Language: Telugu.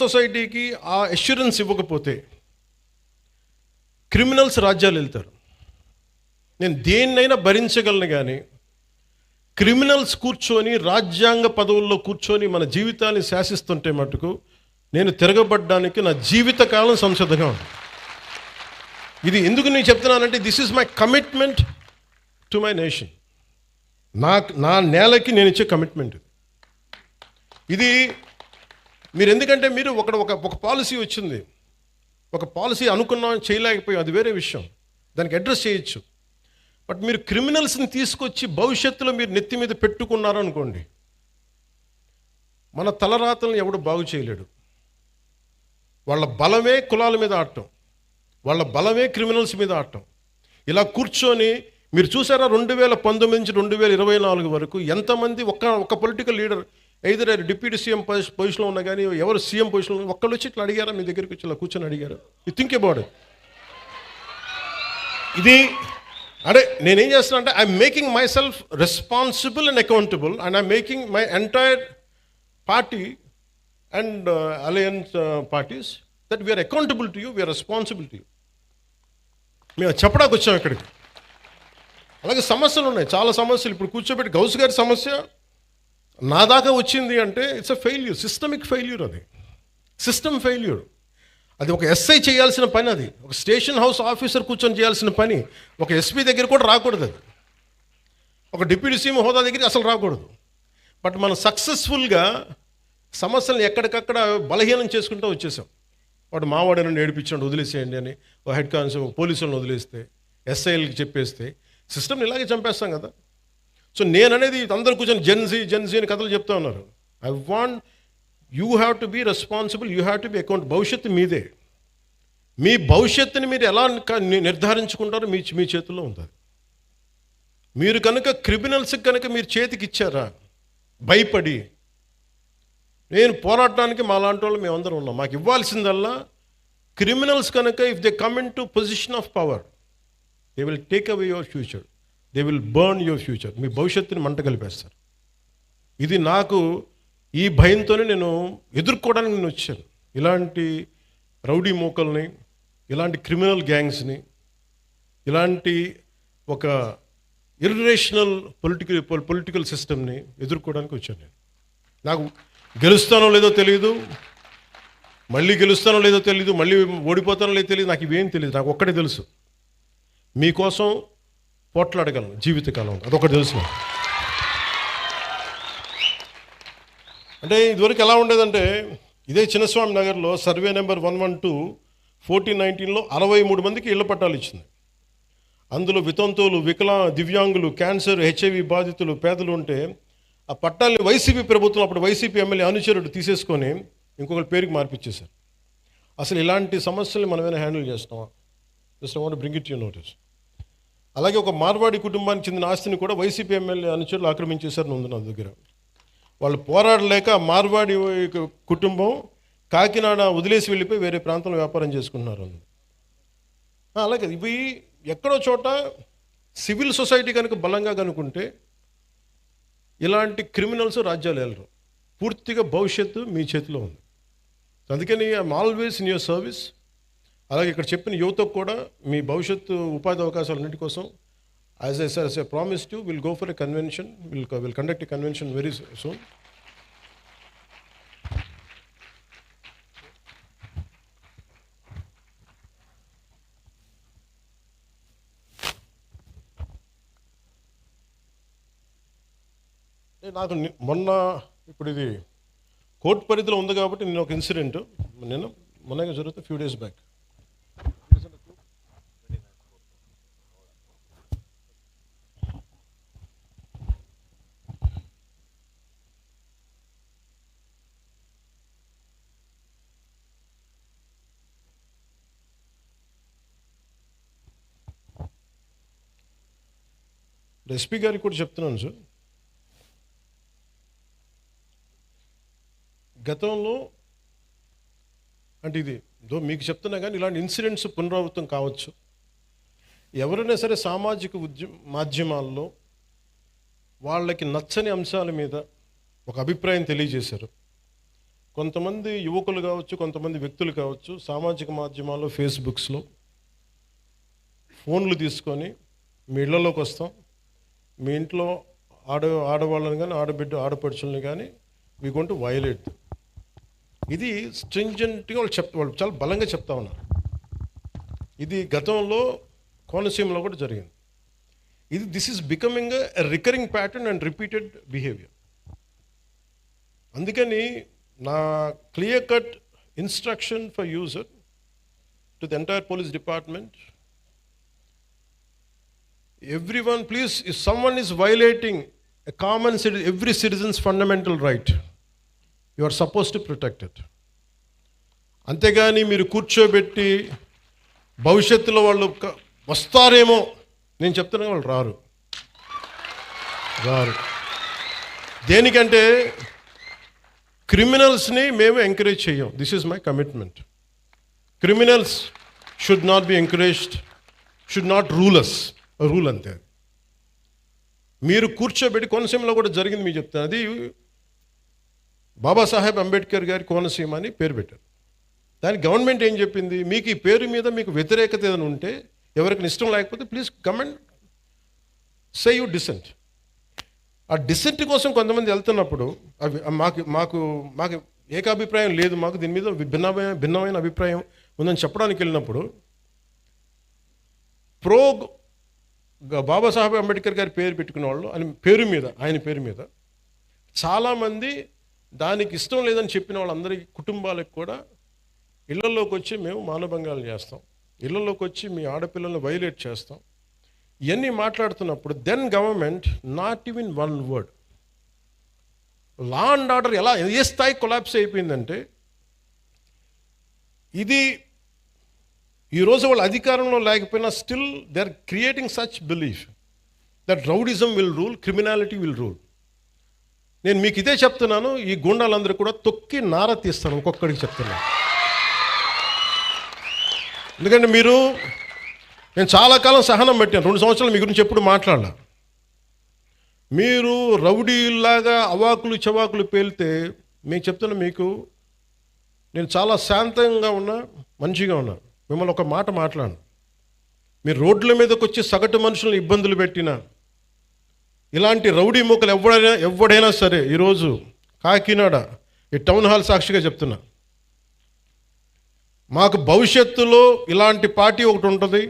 సొసైటీకి ఆ అష్యూరెన్స్ ఇవ్వకపోతే క్రిమినల్స్ రాజ్యాలు వెళ్తారు. నేను దేన్నైనా భరించగలను, కానీ క్రిమినల్స్ కూర్చొని రాజ్యాంగ పదవుల్లో కూర్చొని మన జీవితాన్ని శాసిస్తుంటే మటుకు నేను తిరగబడ్డానికి నా జీవితకాలం సంసిద్ధంగా ఉంది. ఇది ఎందుకు నేను చెప్తున్నానంటే, this is my commitment to my nation. నా నేలకి నేను ఇచ్చే కమిట్మెంట్ ఇది. మీరు ఎందుకంటే మీరు ఒక పాలసీ వచ్చింది, ఒక పాలసీ అనుకున్నాం చేయలేకపోయాం, అది వేరే విషయం, దానికి అడ్రస్ చేయొచ్చు. బట్ మీరు క్రిమినల్స్ని తీసుకొచ్చి భవిష్యత్తులో మీరు నెత్తి మీద పెట్టుకున్నారు అనుకోండి, మన తలరాతలను ఎవడు బాగు చేయలేడు. వాళ్ళ బలమే కులాల మీద ఆడటం, వాళ్ళ బలమే క్రిమినల్స్ మీద ఆడటం. ఇలా కూర్చొని మీరు చూసారా 2019 నుంచి 2024 వరకు ఎంతమంది ఒక political leader either deputy CM పొజిషన్లో ఉన్నా కానీ, ఎవరు సీఎం పొజిషన్లో ఒక్కళ్ళు వచ్చి ఇట్లా అడిగారా, మీ దగ్గరికి వచ్చి ఇలా కూర్చొని అడిగారు? You think about it. ఇది అంటే నేనేం చేస్తున్నా అంటే, I'm making myself responsible and accountable, and I'm making my entire party and alliance parties that we are accountable to you, we are responsible to you. మేము చెప్పడానికి వచ్చాం ఇక్కడికి. అలాగే సమస్యలు ఉన్నాయి, చాలా సమస్యలు. ఇప్పుడు కూర్చోబెట్టి గౌస్ గారి సమస్య నా దాకా వచ్చింది అంటే it's a failure, systemic failure. అది సిస్టమ్ ఫెయిల్యూర్. అది ఒక ఎస్ఐ చేయాల్సిన పని, అది ఒక స్టేషన్ హౌస్ ఆఫీసర్ కూర్చొని చేయాల్సిన పని. ఒక ఎస్పీ దగ్గర కూడా రాకూడదు, అది ఒక డిప్యూటీ సీఎం హోదా దగ్గరికి అసలు రాకూడదు. బట్ మనం సక్సెస్ఫుల్గా సమస్యలను ఎక్కడికక్కడ బలహీనం చేసుకుంటూ వచ్చేసాం. వాడు మావాడని నేర్పించండి, వదిలేసేయండి అని ఒక హెడ్ కానిస్టేబుల్ పోలీసులను వదిలేస్తే, ఎస్ఐలకి చెప్పేస్తే సిస్టమ్ని ఇలాగే చంపేస్తాం కదా. సో నేననేది అందరూ కూర్చొని జెన్జీ అని కథలు చెప్తా ఉన్నారు. I want you have to be responsible, you have to be account. భవిష్యత్తు మీదే. మీ భవిష్యత్తుని మీరు ఎలా నిర్ధారించుకుంటారో మీ చేతుల్లో ఉంటుంది. మీరు కనుక క్రిమినల్స్కి కనుక మీరు చేతికి ఇచ్చారా భయపడి, నేను పోరాడటానికి మా లాంటి వాళ్ళు మేమందరం ఉన్నాం. మాకు ఇవ్వాల్సిందల్లా క్రిమినల్స్ కనుక if they come into position of power, they will take away your future, they will burn your future. మీ భవిష్యత్తుని మంట కలిపేస్తారు. ఇది నాకు ఈ భయంతోనే నేను ఎదుర్కోవడానికి నేను వచ్చాను. ఇలాంటి రౌడీ మూకల్ని, ఇలాంటి క్రిమినల్ గ్యాంగ్స్ని, ఇలాంటి ఒక ఇర్రేషనల్ పొలిటికల్ సిస్టమ్ని ఎదుర్కోవడానికి వచ్చాను నేను. నాకు గెలుస్తానో లేదో తెలియదు, మళ్ళీ గెలుస్తానో లేదో తెలియదు, మళ్ళీ ఓడిపోతానో లేదో తెలియదు, నాకు ఇవేం తెలియదు. నాకు ఒక్కటే తెలుసు, మీకోసం పోట్లాడగలను జీవితకాలం, అదొకటి తెలుసు. అంటే ఇదివరకు ఎలా ఉండేదంటే, ఇదే చిన్నస్వామి నగర్లో సర్వే నెంబర్ 112 1419లో 63 మందికి ఇళ్ల పట్టాలు ఇచ్చింది. అందులో వితంతువులు, దివ్యాంగులు, క్యాన్సర్, హెచ్ఐవి బాధితులు, పేదలు ఉంటే ఆ పట్టాలని వైసీపీ ప్రభుత్వం, అప్పుడు వైసీపీ ఎమ్మెల్యే అనుచరుడు తీసేసుకొని ఇంకొకరి పేరుకి మార్పిచ్చేశారు. అసలు ఇలాంటి సమస్యల్ని మనమేనా హ్యాండిల్ చేస్తామా? Just I want to bring it you notice. అలాగే ఒక మార్వాడి కుటుంబానికి చెందిన ఆస్తిని కూడా వైసీపీ ఎమ్మెల్యే అనుచరులు ఆక్రమించేశారని ఉంది నా దగ్గర. వాళ్ళు పోరాడలేక మార్వాడి కుటుంబం కాకినాడ వదిలేసి వెళ్ళిపోయి వేరే ప్రాంతంలో వ్యాపారం చేసుకుంటున్నారు. అలాగే ఇవి ఎక్కడో చోట సివిల్ సొసైటీ కనుక బలంగా కనుకుంటే ఇలాంటి క్రిమినల్స్ రాజ్యాలు వెళ్ళరు. పూర్తిగా భవిష్యత్తు మీ చేతిలో ఉంది. అందుకని I'm always in your service. అలాగే ఇక్కడ చెప్పిన యువతకు కూడా మీ భవిష్యత్తు ఉపాధి అవకాశాలన్నిటి కోసం as I promised you, will go for a convention, will conduct a convention very soon. నాకు మొన్న, ఇప్పుడు ఇది కోర్టు పరిధిలో ఉంది కాబట్టి నేను ఒక ఇన్సిడెంట్ మొన్నగా జరుగుతుంది ఫ్యూ డేస్ బ్యాక్. ఎస్పీ గారికి కూడా చెప్తున్నాను సార్, గతంలో అంటే ఇది మీకు చెప్తున్నా కానీ ఇలాంటి ఇన్సిడెంట్స్ పునరావృతం కావచ్చు. ఎవరైనా సరే సామాజిక మాధ్యమాల్లో వాళ్ళకి నచ్చని అంశాల మీద ఒక అభిప్రాయం తెలియజేశారు, కొంతమంది యువకులు కావచ్చు, కొంతమంది వ్యక్తులు కావచ్చు, సామాజిక మాధ్యమాల్లో, ఫేస్బుక్స్లో ఫోన్లు తీసుకొని మీ ఇళ్లలోకి వస్తాం, మీ ఇంట్లో ఆడవాళ్ళని కానీ, ఆడపడుచుల్ని కానీ వీ గోయింగ్ టు వయలేట్. ఇది స్ట్రింజెంట్గా వాళ్ళు చాలా బలంగా చెప్తా ఉన్నారు. ఇది గతంలో కోనసీమలో కూడా జరిగింది. This is becoming a recurring pattern and repeated behaviour. అందుకని నా clear cut instruction for user to the entire police department, everyone please, if someone is violating a common every citizen's fundamental right, you are supposed to protect it. అంతేగాని మీరు కూర్చోబెట్టి భవిష్యత్తులో వాళ్ళు వస్తారేమో, నేను చెప్తున్నా వాళ్ళు రారు. దేనికంటే క్రిమినల్స్ని మేము ఎంకరేజ్ చేయం. This is my commitment. Criminals should not be encouraged, should not rule us. Rule అంతే. మీరు కూర్చోబెట్టి, కోనసీమలో కూడా జరిగింది మీకు చెప్తాను. అది బాబాసాహెబ్ అంబేద్కర్ గారి కోనసీమ అని పేరు పెట్టారు. దానికి గవర్నమెంట్ ఏం చెప్పింది, మీకు ఈ పేరు మీద మీకు వ్యతిరేకత ఏదైనా ఉంటే, ఎవరికి ఇష్టం లేకపోతే please come and say you dissent. ఆ డిసెంట్ కోసం కొంతమంది వెళ్తున్నప్పుడు అవి మాకు ఏకాభిప్రాయం లేదు, మాకు దీని మీద భిన్నమైన అభిప్రాయం ఉందని చెప్పడానికి వెళ్ళినప్పుడు బాబాసాహెబ్ అంబేద్కర్ గారి పేరు పెట్టుకున్న వాళ్ళు ఆయన పేరు మీద చాలామంది దానికి ఇష్టం లేదని చెప్పిన వాళ్ళందరి కుటుంబాలకు కూడా ఇళ్లలోకి వచ్చి మేము మానభంగాలు చేస్తాం, ఇళ్లలోకి వచ్చి మీ ఆడపిల్లల్ని వైలేట్ చేస్తాం, ఇవన్నీ మాట్లాడుతున్నప్పుడు then government not even one word. Law and order ఏ స్థాయి కొలాప్స్ అయిపోయిందంటే, ఇది ఈరోజు వాళ్ళు అధికారంలో లేకపోయినా still they are creating such belief that rowdyism will rule, criminality will rule. నేను మీకు ఇదే చెప్తున్నాను, ఈ గుండాలందరూ కూడా తొక్కి నార తీస్తాను, ఒక్కొక్కడికి చెప్తున్నాను. ఎందుకంటే నేను చాలా కాలం సహనం పెట్టాను, 2 సంవత్సరాలు మీ గురించి ఎప్పుడు మాట్లాడలా. మీరు రౌడీలాగా అవాకులు చవాకులు పేలితే మీకు చెప్తున్నా, నేను చాలా శాంతంగా ఉన్నా, మంచిగా ఉన్నా. మిమ్మల్ని ఒక మాట మాట్లాడను. మీరు రోడ్ల మీదకి వచ్చి సగటు మనుషులను ఇబ్బందులు పెట్టినా, ఇలాంటి రౌడీ మూకలు ఎవడైనా సరే, ఈరోజు కాకినాడ ఈ టౌన్ హాల్ సాక్షిగా చెప్తున్నా, మాకు భవిష్యత్తులో ఇలాంటి పార్టీ ఒకటి ఉంటుంది,